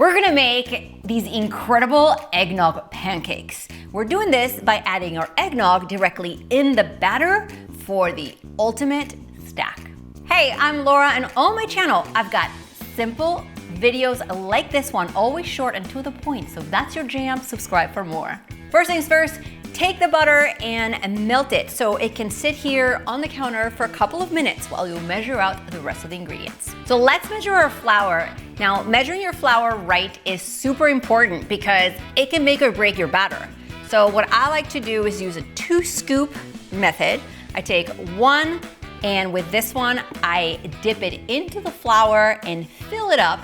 We're gonna make these incredible eggnog pancakes. We're doing this by adding our eggnog directly in the batter for the ultimate stack. Hey, I'm Laura, and on my channel, I've got simple videos like this one, always short and to the point. So if that's your jam, subscribe for more. First things first, take the butter and melt it so it can sit here on the counter for a couple of minutes while you measure out the rest of the ingredients. So let's measure our flour. Now, measuring your flour right is super important because it can make or break your batter. So what I like to do is use a 2-scoop method. I take one, and with this one, I dip it into the flour and fill it up.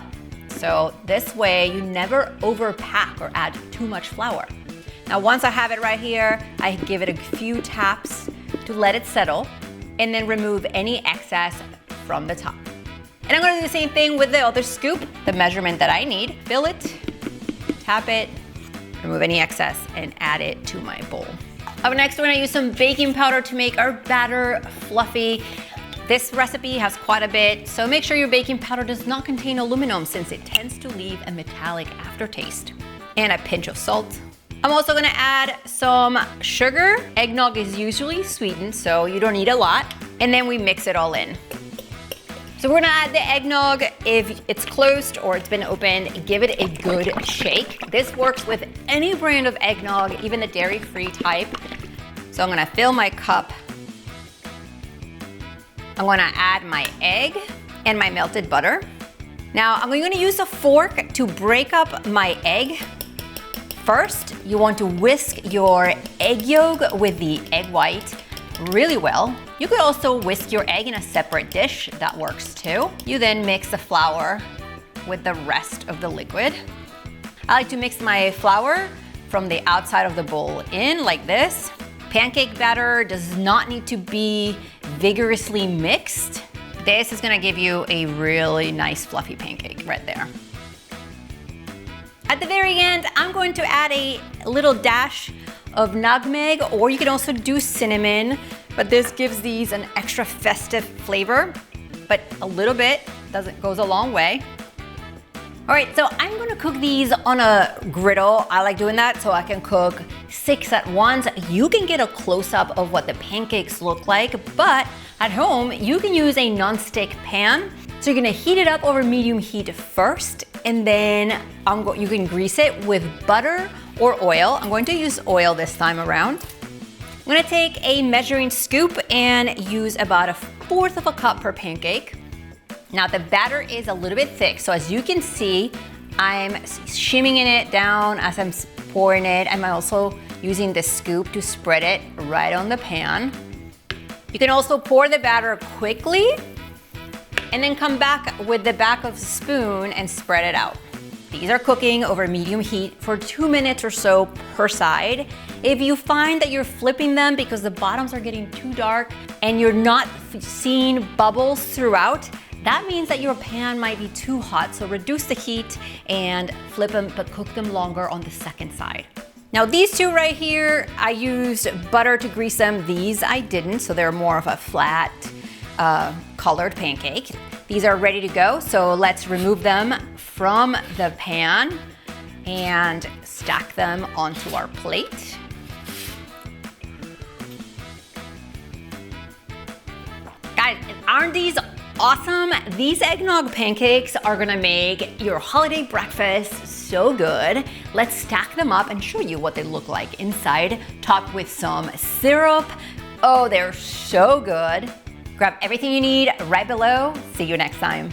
So this way you never overpack or add too much flour. Now, once I have it right here, I give it a few taps to let it settle and then remove any excess from the top. And I'm gonna do the same thing with the other scoop, the measurement that I need. Fill it, tap it, remove any excess, and add it to my bowl. Up next, we're gonna use some baking powder to make our batter fluffy. This recipe has quite a bit, so make sure your baking powder does not contain aluminum since it tends to leave a metallic aftertaste. And a pinch of salt. I'm also gonna add some sugar. Eggnog is usually sweetened, so you don't need a lot. And then we mix it all in. So we're gonna add the eggnog. If it's closed or it's been opened, give it a good shake. This works with any brand of eggnog, even the dairy-free type. So I'm gonna fill my cup. I'm gonna add my egg and my melted butter. Now I'm gonna use a fork to break up my egg. First, you want to whisk your egg yolk with the egg white really well. You could also whisk your egg in a separate dish, that works too. You then mix the flour with the rest of the liquid. I like to mix my flour from the outside of the bowl in like this. Pancake batter does not need to be vigorously mixed. This is gonna give you a really nice fluffy pancake right there. At the very end, I'm going to add a little dash of nutmeg, or you can also do cinnamon, but this gives these an extra festive flavor, but a little bit goes a long way. All right, so I'm gonna cook these on a griddle. I like doing that so I can cook 6 at once. You can get a close-up of what the pancakes look like, but at home, you can use a non-stick pan. So you're gonna heat it up over medium heat first, and then you can grease it with butter or oil. I'm going to use oil this time around. I'm gonna take a measuring scoop and use about 1/4 of a cup per pancake. Now the batter is a little bit thick, so as you can see, I'm shimming it down as I'm pouring it. I'm also using the scoop to spread it right on the pan. You can also pour the batter quickly and then come back with the back of the spoon and spread it out. These are cooking over medium heat for 2 minutes or so per side. If you find that you're flipping them because the bottoms are getting too dark and you're not seeing bubbles throughout, that means that your pan might be too hot, so reduce the heat and flip them, but cook them longer on the second side. Now these two right here, I used butter to grease them. These I didn't, so they're more of a flat, colored pancake. These are ready to go, so let's remove them from the pan and stack them onto our plate. Guys, aren't these awesome? These eggnog pancakes are gonna make your holiday breakfast so good. Let's stack them up and show you what they look like inside, topped with some syrup. Oh, they're so good. Grab everything you need right below. See you next time.